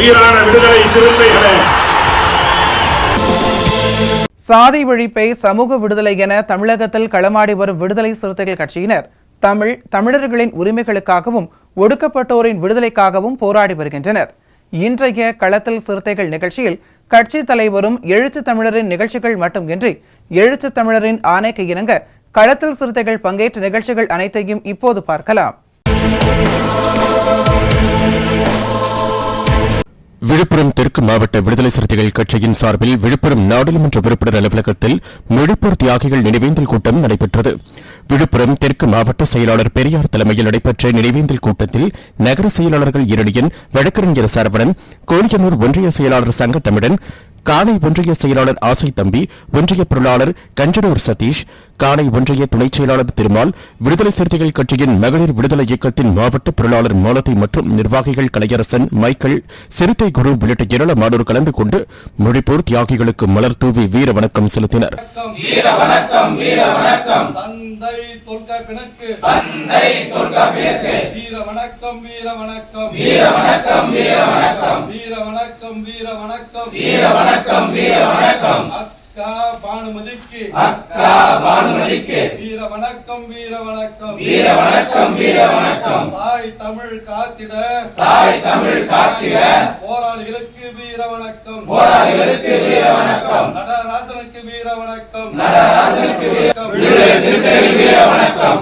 உயிரான விடுதலை சிறுத்தைகளே, சாதி ஒழிப்பை சமூக விடுதலை என தமிழகத்தில் களமாடி வரும் விடுதலை சிறுத்தைகள் கட்சியினர் தமிழர்களின் உரிமைகளுக்காகவும் ஒடுக்கப்பட்டோரின் விடுதலைக்காகவும் போராடி வருகின்றனர். இன்றைய களத்தில் சிறுத்தைகள் நிகழ்ச்சியில் கட்சி தலைவரும் எழுத்து தமிழரின் நிகழ்ச்சிகள் மட்டுமின்றி எழுத்து தமிழரின் ஆணைக்கு இணங்க களத்தில் சிறுத்தைகள் பங்கேற்ற நிகழ்ச்சிகள் அனைத்தையும் இப்போது பார்க்கலாம். விழுப்புரம் தெற்கு மாவட்ட விடுதலை சிறுத்தைகள் கட்சியின் சார்பில் விழுப்புரம் நாடாளுமன்ற உறுப்பினர் அலுவலகத்தில் மொழிப்போர் தியாகிகள் நினைவேந்தல் கூட்டம் நடைபெற்றது. விழுப்புரம் தெற்கு மாவட்ட செயலாளர் பெரியார் தலைமையில் நடைபெற்ற நினைவேந்தல் கூட்டத்தில் நகர செயலாளர்கள் இரணியன், வழக்கறிஞர் சரவணன், கோழியனூர் ஒன்றிய செயலாளர் சங்கத்தமிழன், காணை ஒன்றிய செயலாளர் ஆசை தம்பி, ஒன்றிய பொருளாளர் கஞ்சனூர் சதீஷ், காணை ஒன்றிய துணைச் செயலாளர் திருமால், விடுதலை சிறுத்தைகள் கட்சியின் மகளிர் விடுதலை இயக்கத்தின் மாவட்ட பொருளாளர் மாலதி மற்றும் நிர்வாகிகள் கலையரசன், மைக்கேல், சிறுத்தை குரு உள்ளிட்ட ஏராளமானோர் கலந்து கொண்டு மொழிப்போர் தியாகிகளுக்கு மலர் தூவி வீர வணக்கம் செலுத்தினர். அக்கா பானுமதிக்கு வீர வணக்கம் வீர வணக்கம் வீர வணக்கம் வீர வணக்கம். தாய் தமிழ் காத்திட போராளிகளுக்கு வீர வணக்கம் போராளிகளுக்கு வீர வணக்கம். நடராசனுக்கு வீர வணக்கம் நடராசனுக்கு வீர வணக்கம்.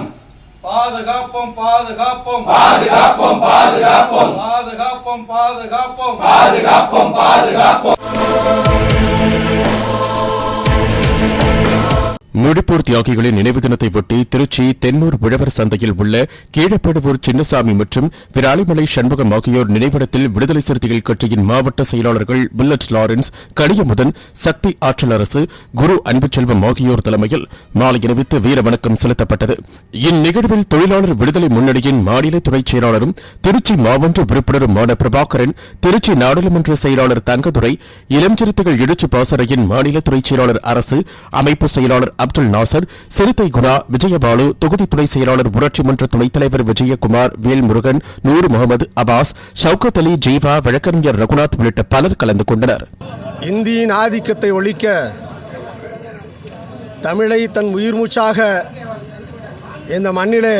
பாதுகாப்போம் பாதுகாப்போம் பாதுகாப்போம் பாதுகாப்போம் பாதுகாப்போம் பாதுகாப்போம் பாதுகாப்போம் பாதுகாப்போம். மொழிப்போர் தியாகிகளின் நினைவு தினத்தை ஒட்டி திருச்சி தென்னூர் உழவர் சந்தையில் உள்ள கீழப்படுவூர் சின்னசாமி மற்றும் விராலிமலை சண்முகம் ஆகியோர் நினைவிடத்தில் விடுதலை சிறுத்தைகள் கட்சியின் மாவட்ட செயலாளர்கள் புல்லட் லாரன்ஸ், கனியமுதன், சக்தி ஆற்றல் அரசு, குரு அன்புச்செல்வம் ஆகியோர் தலைமையில் மாலை அணிவித்து வீர வணக்கம் செலுத்தப்பட்டது. இந்நிகழ்வில் தொழிலாளர் விடுதலை முன்னணியின் மாநில துணைச் செயலாளரும் திருச்சி மாவட்ட உறுப்பினருமான பிரபாகரன், திருச்சி நாடாளுமன்ற செயலாளர் தங்கதுரை, இளம் சிறுத்தைகள் எழுச்சி பாசறையின் மாநில துணைச் செயலாளர் அரசு, அமைப்பு செயலாளர் அப்துல் நாசர், சிறுத்தை குணா, விஜயபாலு, தொகுதி துணை செயலாளர் ஊராட்சி மன்ற துணைத் தலைவர் விஜயகுமார், வேல்முருகன், நூர் முகமது அபாஸ், ஷவுகத் அலி, ஜீவா, வழக்கறிஞர் ரகுநாத் உள்ளிட்ட பலர் கலந்து கொண்டனர். இந்தியின் ஆதிக்கத்தை ஒழிக்க தமிழை தன் உயிர் மூச்சாக இந்த மண்ணிலே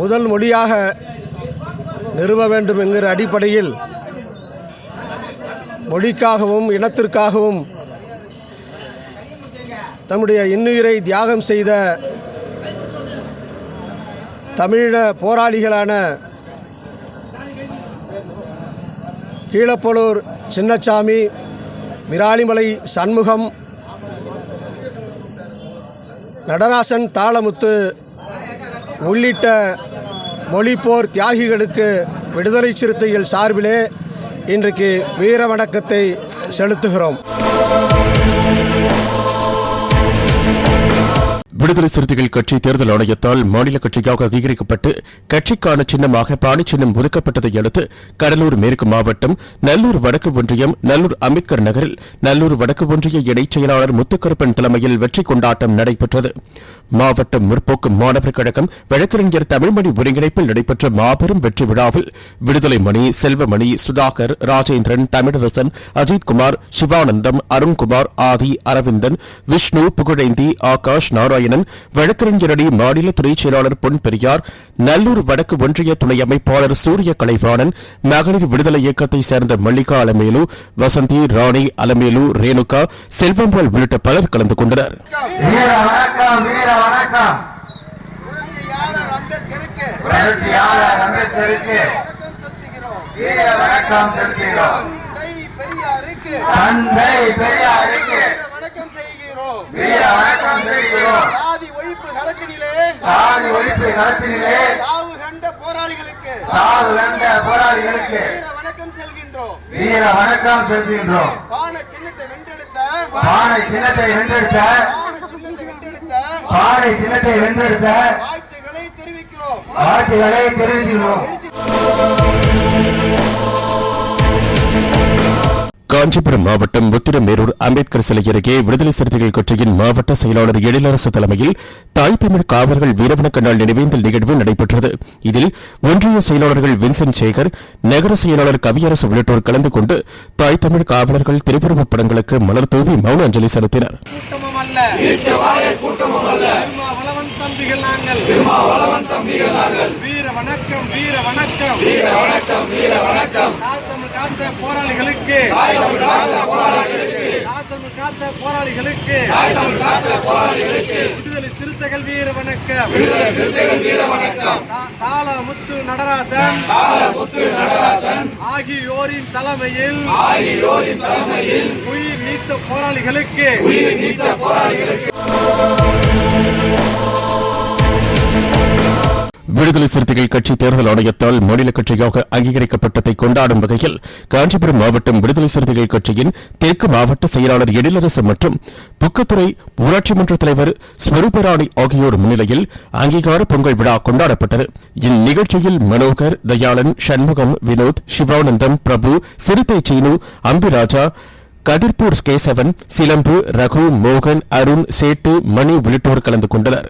முதல் மொழியாக நிறுவ வேண்டும் என்கிற அடிப்படையில் மொழிக்காகவும் இனத்திற்காகவும் தம்முடைய இன்னுயிரை தியாகம் செய்த தமிழீழ போராளிகளான கீழப்பழூர் சின்னசாமி, விராலிமலை சண்முகம், நடராசன், தாளமுத்து உள்ளிட்ட மொழிப்போர் தியாகிகளுக்கு விடுதலை சிறுத்தைகள் சார்பிலே இன்றைக்கு வீர வணக்கத்தை செலுத்துகிறோம். விடுதலை சிறுத்தைகள் கட்சி தேர்தல் ஆணையத்தால் மாநில கட்சியாக அங்கீகரிக்கப்பட்டு கட்சிக்கான சின்னமாக பாணி சின்னம் ஒதுக்கப்பட்டதை அடுத்து கடலூர் மேற்கு மாவட்டம் நல்லூர் வடக்கு ஒன்றியம் நல்லூர் அம்பேத்கர் நகரில் நல்லூர் வடக்கு ஒன்றிய இணைச் செயலாளர் முத்துக்கருப்பன் தலைமையில் வெற்றி கொண்டாட்டம் நடைபெற்றது. மாவட்ட முற்போக்கு மாணவர் கழகம் வழக்கறிஞர் தமிழ்மணி ஒருங்கிணைப்பில் நடைபெற்ற மாபெரும் வெற்றி விழாவில் விடுதலை மணி, செல்வமணி, சுதாகர், ராஜேந்திரன், தமிழரசன், அஜித்குமார், சிவானந்தம், அருண்குமார், ஆதி, அரவிந்தன், விஷ்ணு, புகழேந்தி, ஆகாஷ், நாராயணன், வழக்கறிஞரணி மாநில துணைச் செயலாளர் பொன் பெரியார், நல்லூர் வடக்கு ஒன்றிய துணை அமைப்பாளர் சூரிய கலைவாணன், மகளிர் விடுதலை இயக்கத்தை சேர்ந்த மல்லிகா அலமேலு, வசந்தி, ராணி அலமேலு, ரேணுகா, செல்வம்பாள் உள்ளிட்ட பலர் கலந்து கொண்டனர். தந்தை பெரியாருக்கு வணக்கம் செய்கிறோம். தெரிவிக்கிறோம். வீர வணக்கம் தெரிவிக்கிறோம். சாதி ஒழிப்பு களத்தினிலே சாதி ஒழிப்பு களத்தினிலே சாவு கண்ட போராளிகளுக்கு சாவு கண்ட போராளிகளுக்கு வீர வணக்கம் செல்கின்றோம். வீர வணக்கம் செலுத்துகின்றோம். பானை சின்னத்தை வென்றெடுத்த பானை சின்னத்தை வென்றெடுத்த பானை சின்னத்தை வென்றெடுத்த வாழ்த்துக்களை தெரிவிக்கிறோம். வாழ்த்துக்களை தெரிவிக்கிறோம். காஞ்சிபுரம் மாவட்டம் உத்திரமேரூர் அம்பேத்கர் சிலை அருகே விடுதலை சிறுத்தைகள் கட்சியின் மாவட்ட செயலாளர் எழிலரசு தலைமையில் தாய் தமிழ் காவலர்கள் வீரவணக்க நாள் நினைவேந்தல் நிகழ்வு நடைபெற்றது. இதில் ஒன்றிய செயலாளர்கள் வின்சென்ட் சேகர், நகர செயலாளர் கவியரசு உள்ளிட்டோர் கலந்து கொண்டு தாய் தமிழ் காவலர்கள் திருவுருவப் படங்களுக்கு மலர் தூவி மௌன அஞ்சலி செலுத்தினர். போராளிகளுக்கு விடுதலை சிறுத்தைகள் வீர வணக்கம். தாளமுத்து நடராசன் ஆகியோரின் தலைமையில் உயிர் நீத்த போராளிகளுக்கு விடுதலை சிறுத்தைகள் கட்சி தேர்தல் ஆணையத்தால் மாநில கட்சியாக அங்கீகரிக்கப்பட்டதை கொண்டாடும் வகையில் காஞ்சிபுரம் மாவட்டம் விடுதலை சிறுத்தைகள் கட்சியின் தெற்கு மாவட்ட செயலாளர் எழிலரசு மற்றும் புக்கத்துறை ஊராட்சி மன்ற தலைவர் ஸ்வரூபராணி ஆகியோர் முன்னிலையில் அங்கீகார பொங்கல் விழா கொண்டாடப்பட்டது. இந்நிகழ்ச்சியில் மனோகர், தயாளன், சண்முகம், வினோத், சிவானந்தம், பிரபு, சிறுத்தை சீனு, அம்பிராஜா, கதிர்பூர் கேசவன், சிலம்பு, ரகு, மோகன், அருண், சேட்டு, மணி உள்ளிட்டோர் கலந்து கொண்டனர்.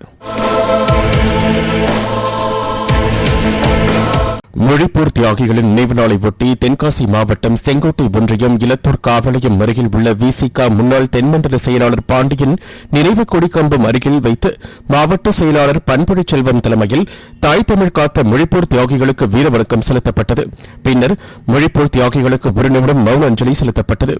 மொழிப்போர் தியாகிகளின் நினைவு நாளை ஒட்டி தென்காசி மாவட்டம் செங்கோட்டை ஒன்றியம் இலத்தூர் காவலயம் அருகில் உள்ள விசிக முன்னாள் தென்மண்டல செயலாளர் பாண்டியன் நினைவு கொடிக்கம்பம் அருகில் வைத்து மாவட்ட செயலாளர் பண்புழி செல்வம் தலைமையில் தாய் தமிழ் காத்த மொழிப்போர் தியாகிகளுக்கு வீரவணக்கம் செலுத்தப்பட்டது. பின்னர் மொழிப்போர் தியாகிகளுக்கு ஒரு நிமிடம் மௌன அஞ்சலி செலுத்தப்பட்டது.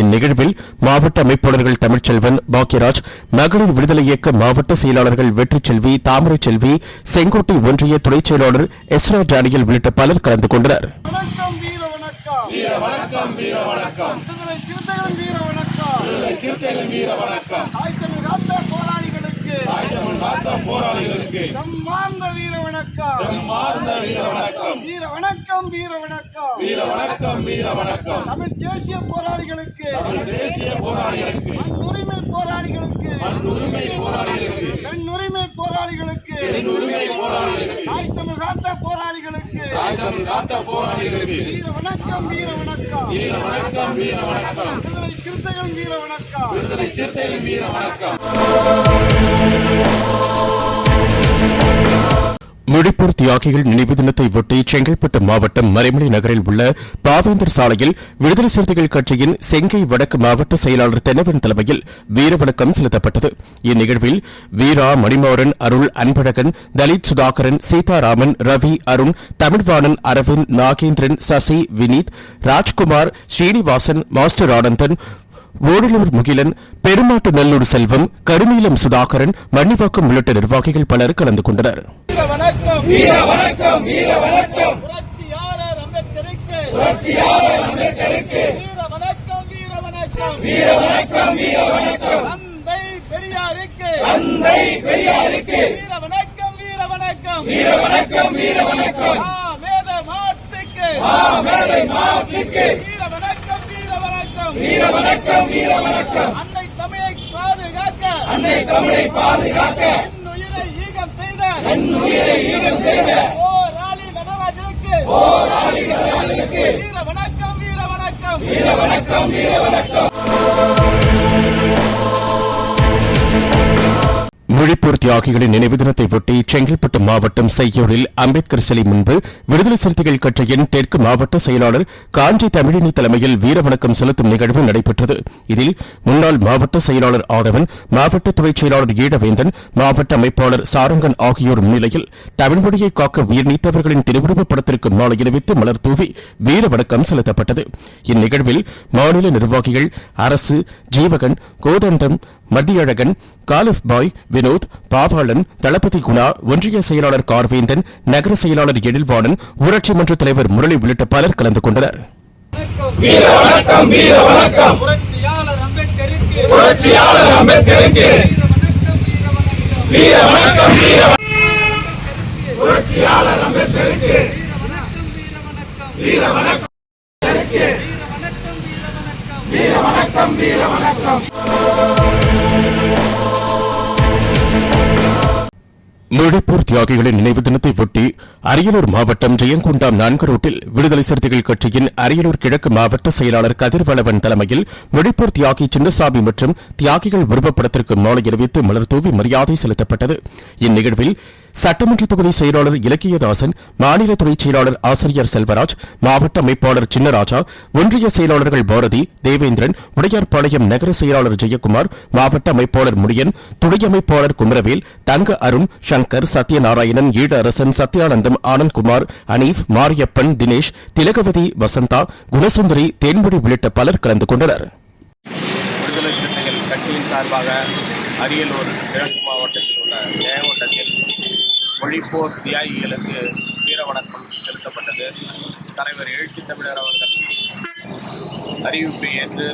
இந்நிகழ்வில் மாவட்ட அமைப்பாளர்கள் தமிழ்ச்செல்வன், பாக்யராஜ், மகளிர் விடுதலை இயக்க மாவட்ட செயலாளர்கள் வெற்றிச்செல்வி, தாமரை செல்வி, செங்கோட்டை ஒன்றிய துணைச் செயலாளர் எஸ்ரா டேனியல் உள்ளிட்ட பலர் கலந்து கொண்டனர். தமிழ் தேசிய போராளிகளுக்கு பெண்ணுரிமை போராளிகளுக்கு தாய் தமிழ் காத்த போராளிகளுக்கு வீர வணக்கம். விடுதலை சிறுத்தைகள் வீர வணக்கம். மொழிப்போர் தியாகிகள் நினைவு தினத்தை ஒட்டி செங்கல்பட்டு மாவட்டம் மறைமலை நகரில் உள்ள பாவேந்தர் சாலையில் விடுதலை சிறுத்தைகள் கட்சியின் செங்கை வடக்கு மாவட்ட செயலாளர் தென்னவன் தலைமையில் வீரவணக்கம் செலுத்தப்பட்டது. இந்நிகழ்வில் வீரா, மணிமாறன், அருள், அன்பழகன், தலித் சுதாகரன், சீதாராமன், ரவி, அருண், தமிழ்வாணன், அரவிந்த், நாகேந்திரன், சசி, வினீத், ராஜ்குமார், ஸ்ரீனிவாசன், மாஸ்டர் ஆனந்தன், ஓடலூர் முகிலன், பெருமாட்டு நல்லூர் செல்வம், கருநீலம் சுதாகரன், மன்னிவாக்கம் உள்ளிட்ட நிர்வாகிகள் பலர் கலந்து கொண்டனர். அன்னை தமிழை பாதுகாக்க என்னுயிரை ஈகம் செய்த போராளி நடராஜனுக்கு வீர வணக்கம். மொழிப்போர் தியாகிகளின் நினைவு தினத்தை ஒட்டி செங்கல்பட்டு மாவட்டம் செய்யூரில் அம்பேத்கர் சிலை முன்பு விடுதலை சிறுத்தைகள் கட்சியின் தெற்கு மாவட்ட செயலாளர் காஞ்சி தமிழினி தலைமையில் வீரவணக்கம் செலுத்தும் நிகழ்வு நடைபெற்றது. இதில் முன்னாள் மாவட்ட செயலாளர் ஆதவன், மாவட்ட துணைச் செயலாளர் ஈழவேந்தன், மாவட்ட அமைப்பாளர் சாரங்கன் ஆகியோர் முன்னிலையில் தமிழ்மொழியை காக்க உயிர் நீத்தவர்களின் திருவுருவப் படத்திற்கு மாலை அணிவித்து மலர் தூவி வீரவணக்கம் செலுத்தப்பட்டது. இந்நிகழ்வில் மாநில நிர்வாகிகள் அரசு, ஜீவகன், கோதண்டம், மத்தியழகன், காலிஃப் பாய், வினோத், பாவாளன், தளபதி குணா, ஒன்றிய செயலாளர் கார்வேந்தன், நகர செயலாளர் எழில்வாணன், ஊராட்சி மன்ற தலைவர் முரளி உள்ளிட்ட பலர் கலந்து கொண்டனர். புரட்சியாளர் அம்பேத்கருக்கு புரட்சியாளர் அம்பேத்கருக்கு வீர வணக்கம் புரட்சியாளர் அம்பேத்கருக்கு வீர வணக்கம் வீர வணக்கம் வீர வணக்கம். மொழிப்போர் தியாகிகளின் நினைவு தினத்தை ஒட்டி அரியலூர் மாவட்டம் ஜெயங்கொண்டாம் 4 ரோட்டில் விடுதலை சிறுத்தைகள் கட்சியின் அரியலூர் கிழக்கு மாவட்ட செயலாளர் கதிர்வளவன் தலைமையில் மொழிப்போர் தியாகி சின்னசாமி மற்றும் தியாகிகள் உருவப்படத்திற்கு மாலை அணிவித்து மலர் தூவி மரியாதை செலுத்தப்பட்டது. இந்நிகழ்வில் சட்டமன்ற தொகுதி செயலாளர் இலக்கியதாசன், மாநில துணை செயலாளர் ஆசிரியர் செல்வராஜ், மாவட்ட அமைப்பாளர் சின்னராஜா, ஒன்றிய செயலாளர்கள் பாரதி, தேவேந்திரன், உடையார்பாளையம் நகர செயலாளர் ஜெயக்குமார், மாவட்ட அமைப்பாளர் முடியன், துணை அமைப்பாளர் குமரவேல், தங்க அருண், சங்கர், சத்யநாராயணன், ஈழரசன், சத்யானந்தம், ஆனந்த்குமார், அனீப், மாரியப்பன், தினேஷ், திலகவதி, வசந்தா, குணசுந்தரி, தேன்மொழி உள்ளிட்ட பலர் கலந்து கொண்டனர். விடுதலை சிறுத்தைகள் கட்சியின் சார்பாக அரியலூர் கிழக்கு மாவட்டத்தில் உள்ள ஜெயங்கொண்டத்தில் மொழிப்போர் தியாகிகளுக்கு வீர வணக்கம் செலுத்தப்பட்டது. தலைவர் எழுச்சி தமிழர் அவர்கள் அறிவிப்பை ஏற்று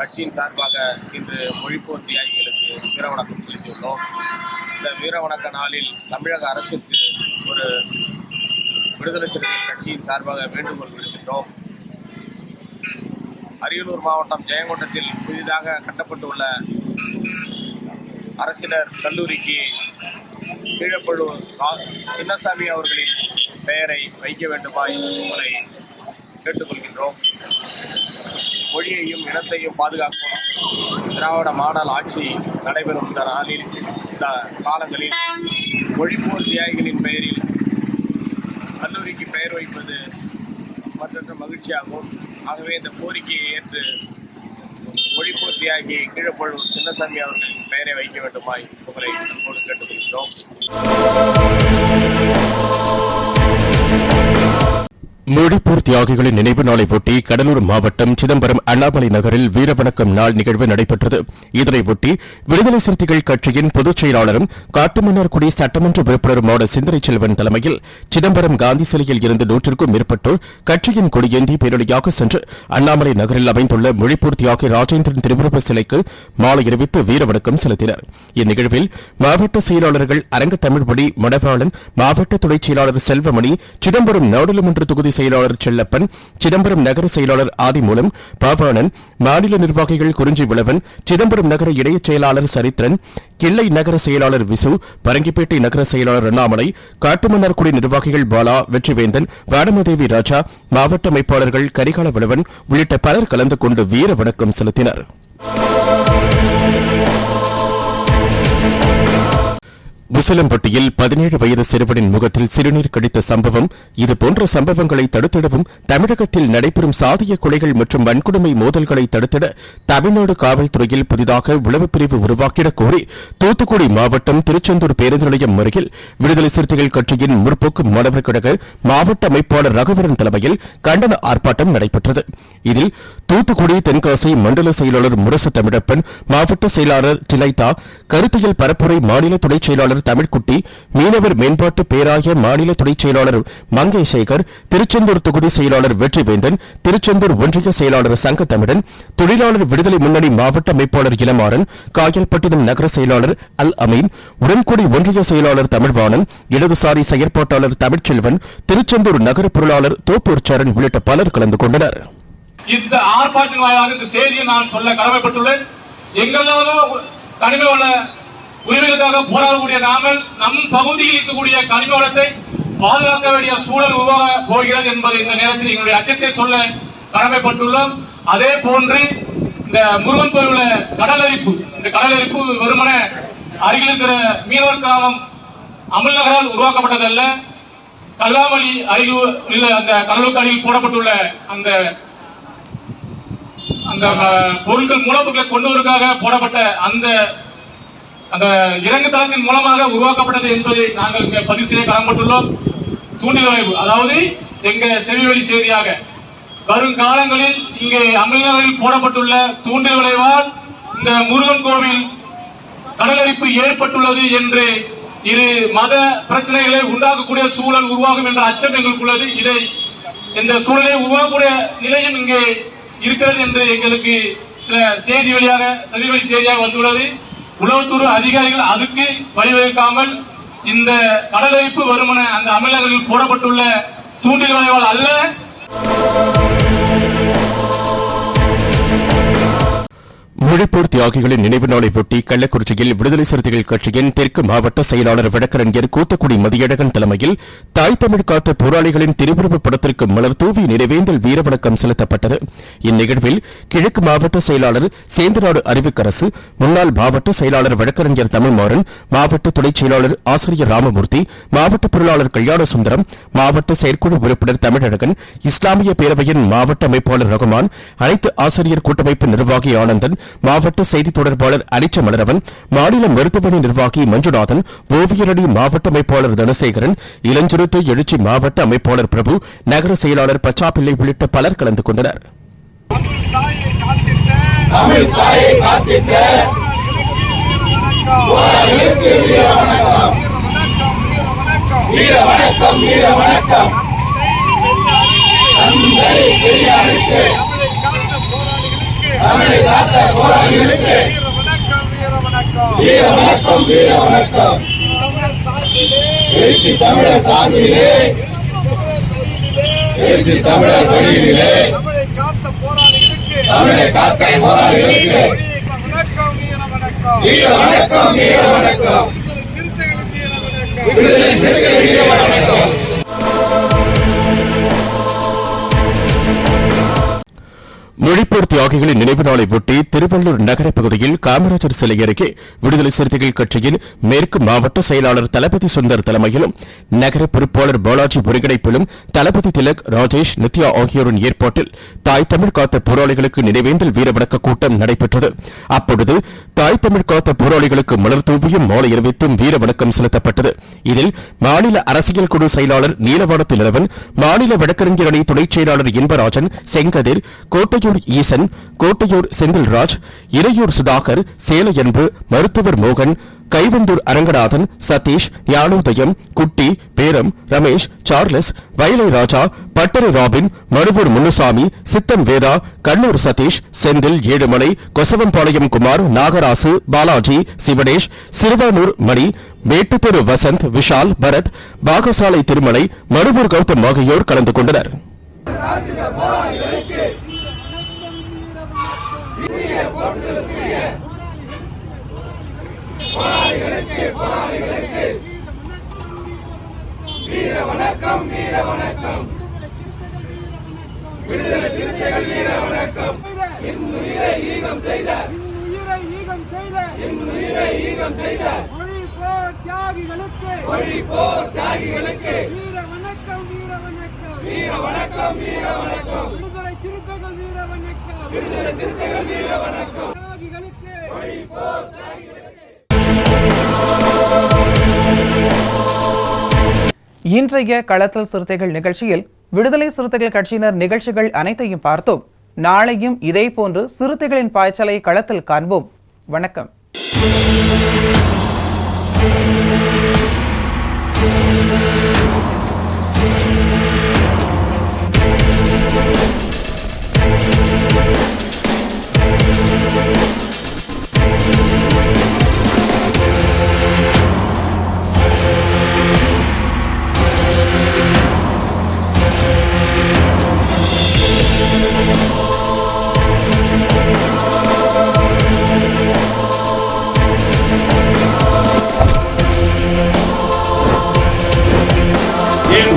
கட்சியின் சார்பாக இன்று மொழிப்போர் தியாகிகளுக்கு வீர வணக்கம் செலுத்தியுள்ளோம். இந்த வீர வணக்க நாளில் தமிழக அரசுக்கு ஒரு விடுதலை சிறுத்தைகள் கட்சியின் சார்பாக வேண்டுகோள் விடுக்கின்றோம். அரியலூர் மாவட்டம் ஜெயங்கொண்டத்தில் புதிதாக கட்டப்பட்டுள்ள அரசினர் கல்லூரிக்கு கீழப்பழுவூர் சின்னசாமி அவர்களின் பெயரை வைக்க வேண்டுமாய் உங்களை கேட்டுக்கொள்கின்றோம். மொழியையும் இனத்தையும் பாதுகாக்கும் திராவிட மாடல் ஆட்சி நடைபெறும் இந்த காலங்களில் மொழிப்போர் தியாகிகளின் பெயரில் கல்லூரிக்கு பெயர் வைப்பது மற்றற்ற மகிழ்ச்சியாகும். ஆகவே இந்த கோரிக்கையை ஏற்று மொழிப்போர் தியாகி கீழப்பழுவூர் சின்னசாமி அவர்களின் பெயரை வைக்க வேண்டுமாய் உங்களை அன்போடு கேட்டுக்கொள்கிறோம். மொழிப்போர் தியாகிகளின் நினைவு நாளை ஒட்டி கடலூர் மாவட்டம் சிதம்பரம் அண்ணாமலை நகரில் வீரவணக்கம் நாள் நிகழ்வு நடைபெற்றது. இதனை ஒட்டி விடுதலை சிறுத்தைகள் கட்சியின் பொதுச் செயலாளரும் காட்டுமன்னார்குடி சட்டமன்ற உறுப்பினருமான சிந்தனை செல்வன் தலைமையில் சிதம்பரம் காந்தி சிலையில் இருந்து 100க்கும் மேற்பட்டோர் கட்சியின் கொடியேந்தி பேரணியாக சென்று அண்ணாமலை நகரில் அமைந்துள்ள மொழிப்போர் தியாகி ராஜேந்திரன் திருவுருவ சிலைக்கு மாலை அணிவித்து வீரவணக்கம் செலுத்தினர். இந்நிகழ்வில் மாவட்ட செயலாளர்கள் அரங்க தமிழ்மொழி மணவாளன், மாவட்ட துணைச் செயலாளர் செல்வமணி, சிதம்பரம் நாடாளுமன்ற தொகுதி செயலாளர் செல்லப்பன், சிதம்பரம் நகர செயலாளர் ஆதிமூலம், பாவாணன், மாநில நிர்வாகிகள் குறிஞ்சி விளவன், சிதம்பரம் நகர இடைச் செயலாளர் சரித்திரன், கிள்ளை நகர செயலாளர் விசு, பரங்கிப்பேட்டை நகர செயலாளர் அண்ணாமலை, காட்டுமன்னார்குடி நிர்வாகிகள் பாலா, வெற்றிவேந்தன், வாடமதேவி ராஜா, மாவட்ட அமைப்பாளர்கள் கரிகால விளவன் உள்ளிட்ட பலர் கலந்து கொண்டு வீர வணக்கம் செலுத்தினர். உசிலம்பட்டியில் 17 வயது சிறுவனின் முகத்தில் சிறுநீர் கடித்த சம்பவம். இதுபோன்ற சம்பவங்களை தடுத்திடவும் தமிழகத்தில் நடைபெறும் சாதிய கொலைகள் மற்றும் வன்கொடுமை மோதல்களை தடுத்திட தமிழ்நாடு காவல்துறையில் புதிதாக உளவுப் பிரிவு உருவாக்கிடக் கோரி தூத்துக்குடி மாவட்டம் திருச்செந்தூர் பேருந்து நிலையம் அருகில் விடுதலை சிறுத்தைகள் கட்சியின் முற்போக்கு மாணவர் கழக மாவட்ட அமைப்பாளர் ரகுவரன் தலைமையில் கண்டன ஆர்ப்பாட்டம் நடைபெற்றது. இதில் தூத்துக்குடி தென்காசி மண்டல செயலாளர் முரசு தமிழப்பன், மாவட்ட செயலாளர் டிலைட்டா, கருத்தியல் பரப்புரை மாநில துணைச் செயலாளர் தமிழ்குட்டி, மீனவர் மேம்பாட்டு பேராய மாநில துணைச் செயலாளர் மங்கை சேகர், திருச்செந்தூர் தொகுதி செயலாளர் வெற்றிவேந்தன், திருச்செந்தூர் ஒன்றிய செயலாளர் சங்கத்தமிழன், தொழிலாளர் விடுதலை முன்னணி மாவட்ட அமைப்பாளர் இளமாறன், காயல்பட்டினம் நகர செயலாளர் அல் அமீன், உடன்குடி ஒன்றிய செயலாளர் தமிழ்வாணன், இடதுசாரி செயற்பாட்டாளர் தமிழ்ச்செல்வன், திருச்செந்தூர் நகர பொருளாளர் தோப்பூர் சரண் உள்ளிட்ட பலர் கலந்து கொண்டனர். இந்த ஆர்ப்பாட்டின் வாயிலாக இந்த செய்தியை நான் சொல்ல கடமைப்பட்டுள்ளேன். எங்களாலும் கனிம வள உரிமைகளுக்காக போராடக்கூடிய நாமல் நம் பகுதியில் இருக்கக்கூடிய கனிம வளத்தை பாதுகாக்க வேண்டிய சூழல் உருவாக போகிறது என்பதை இந்த நேரத்தில் எங்களுடைய அச்சத்தை சொல்ல கடமைப்பட்டுள்ளோம். அதே போன்று இந்த முருகன் கோயில் கடலரிப்பு, இந்த கடலரிப்பு வெறுமன அருகில் இருக்கிற மீனவர் கிராமம் அமல்நகரால் உருவாக்கப்பட்டதல்ல. கல்லாமலி அருகில் அந்த கடலுக்கு அருகில் போடப்பட்டுள்ள அந்த பொருட்கள் மூலப்பொருட்களை கொண்டு வருவதற்காக போடப்பட்ட அந்த இறங்கு தளத்தின் மூலமாக உருவாக்கப்பட்டது என்பதை நாங்கள் இங்கே பதிவு செய்ய கடமைப்பட்டுள்ளோம். தூண்டில் விளைவு, அதாவது எங்க செவிவெளி செய்தியாக வரும் காலங்களில் இங்கே அமல்நகரில் போடப்பட்டுள்ள தூண்டில் விளைவால் இந்த முருகன் கோவில் கடலரிப்பு ஏற்பட்டுள்ளது என்று இரு மத பிரச்சனைகளை உண்டாக்கக்கூடிய சூழல் உருவாகும் என்ற அச்சம் எங்களுக்குள்ளது. இந்த சூழலை உருவாக்கக்கூடிய நிலையும் இங்கே இருக்கிறது என்று எங்களுக்கு சில செய்தி வழியாக செவிவழி செய்தியாக வந்துள்ளது. உளவுத்துறை அதிகாரிகள் அதுக்கு வழிவகுக்காமல் இந்த கடலரிப்பு வருமான அந்த அமலாளர்கள் போடப்பட்டுள்ள தூண்டில் வளைவால் அல்ல. மொழிப்போர் தியாகிகளின் நினைவு நாளை ஒட்டி கள்ளக்குறிச்சியில் விடுதலை சிறுத்தைகள் கட்சியின் தெற்கு மாவட்ட செயலாளர் வழக்கறிஞர் கூத்தக்குடி மதியழகன் தலைமையில் தாய் தமிழ் காத்த போராளிகளின் திருவுருவப் படத்திற்கு மலர் தூவி நினைவேந்தல் வீரவணக்கம் செலுத்தப்பட்டது. இந்நிகழ்வில் கிழக்கு மாவட்ட செயலாளர் சேந்தநாடு அறிவுக்கரசு, முன்னாள் மாவட்ட செயலாளர் வழக்கறிஞர் தமிழ்மாறன், மாவட்ட துணைச் செயலாளர் ஆசிரியர் ராமமூர்த்தி, மாவட்ட பொருளாளர் கல்யாண சுந்தரம், மாவட்ட செயற்குழு உறுப்பினர் தமிழழகன், இஸ்லாமிய பேரவையின் மாவட்ட அமைப்பாளர் ரகுமான், அனைத்து ஆசிரியர் கூட்டமைப்பு நிர்வாகி ஆனந்தன், மாவட்ட செய்தி தொடர்பாளர் அலிச்ச மலரவன், மாநில மருத்துவமனை நிர்வாகி மஞ்சுநாதன், ஓவியரணி மாவட்ட அமைப்பாளர் தனசேகரன், இளஞ்சிறுத்தை எழுச்சி மாவட்ட அமைப்பாளர் பிரபு, நகர செயலாளர் பச்சாப்பிள்ளை உள்ளிட்ட பலர் கலந்து கொண்டனர். தமிழர் சார்பிலே எழுச்சி தமிழர் வழியிலே தமிழை காத்த போராளிகளுக்கு வீர வணக்கம் வீர வணக்கம் விடுதலை சிறுத்தைகள் வீர வணக்கம். மொழிப்போர் தியாகிகளின் நினைவு நாளை ஒட்டி திருவள்ளூர் நகரப் பகுதியில் காமராஜர் சிலை அருகே விடுதலை சிறுத்தைகள் கட்சியின் மேற்கு மாவட்ட செயலாளர் தளபதி சுந்தர் தலைமையிலும் நகர பொறுப்பாளர் பாலாஜி ஒருங்கிணைப்பிலும் தளபதி திலக், ராஜேஷ், நித்யா ஆகியோரின் ஏற்பாட்டில் தாய் தமிழ் காத்த போராளிகளுக்கு நினைவேந்தல் வீரவணக்க கூட்டம் நடைபெற்றது. அப்பொழுது தாய் தமிழ் காத்த போராளிகளுக்கு மலர் தூவியும் மாலை அணிவித்தும் வீரவணக்கம் செலுத்தப்பட்டது. இதில் மாநில அரசியல் குழு செயலாளர் நீலவானத்து நிலவன், மாநில வழக்கறிஞர் அணி துணைச் செயலாளர் இன்பராஜன், செங்கதிர், கோட்டையூர் ஈசன், கோட்டையூர் செந்தில்ராஜ், இறையூர் சுதாகர், சேலையன்பு, மருத்துவர் மோகன், கைவந்தூர் அரங்கநாதன், சதீஷ், ஞானோதயம், குட்டி, பேரம், ரமேஷ், சார்லஸ், வயலை ராஜா, பட்டறை ராபின், மருவூர் முன்னுசாமி, சித்தம் வேதா, கண்ணூர் சதீஷ், செந்தில், ஏழுமலை, கொசவம்பாளையம் குமார், நாகராசு, பாலாஜி, சிவனேஷ், சிறுவானூர் மணி, மேட்டுத்தெரு வசந்த், விஷால், பரத், பாகசாலை திருமலை, மருவூர் கௌதம் ஆகியோர் கலந்து கொண்டனர். வீர வணக்கம் வீர வணக்கம் விடுதலை சிறுத்தைகள் வீர வணக்கம். என் உயிரை ஈகம் செய்த மொழிப்போர் தியாகிகளுக்கு வீர வணக்கம் வீர வணக்கம் வீர வணக்கம் வீர வணக்கம் விடுதலை சிறுத்தைகள் வீர வணக்கம் விடுதலை சிறுத்தைகள் வீர வணக்கம் தியாகிகளுக்கு மொழிப்போர் தியாகிகளுக்கு. இன்றைய களத்தல் சிறுத்தைகள் நிகழ்ச்சியில் விடுதலை சிறுத்தைகள் கட்சியினர் நிகழ்ச்சிகள் அனைத்தையும் பார்த்தோம். நாளையும் இதேபோன்று சிறுத்தைகளின் பாய்ச்சலை களத்தில் காண்போம். வணக்கம்.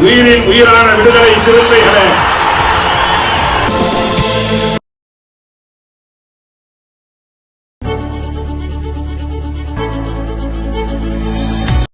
உயிரின் உயிரான விடுதலை சிறுத்தைகளே,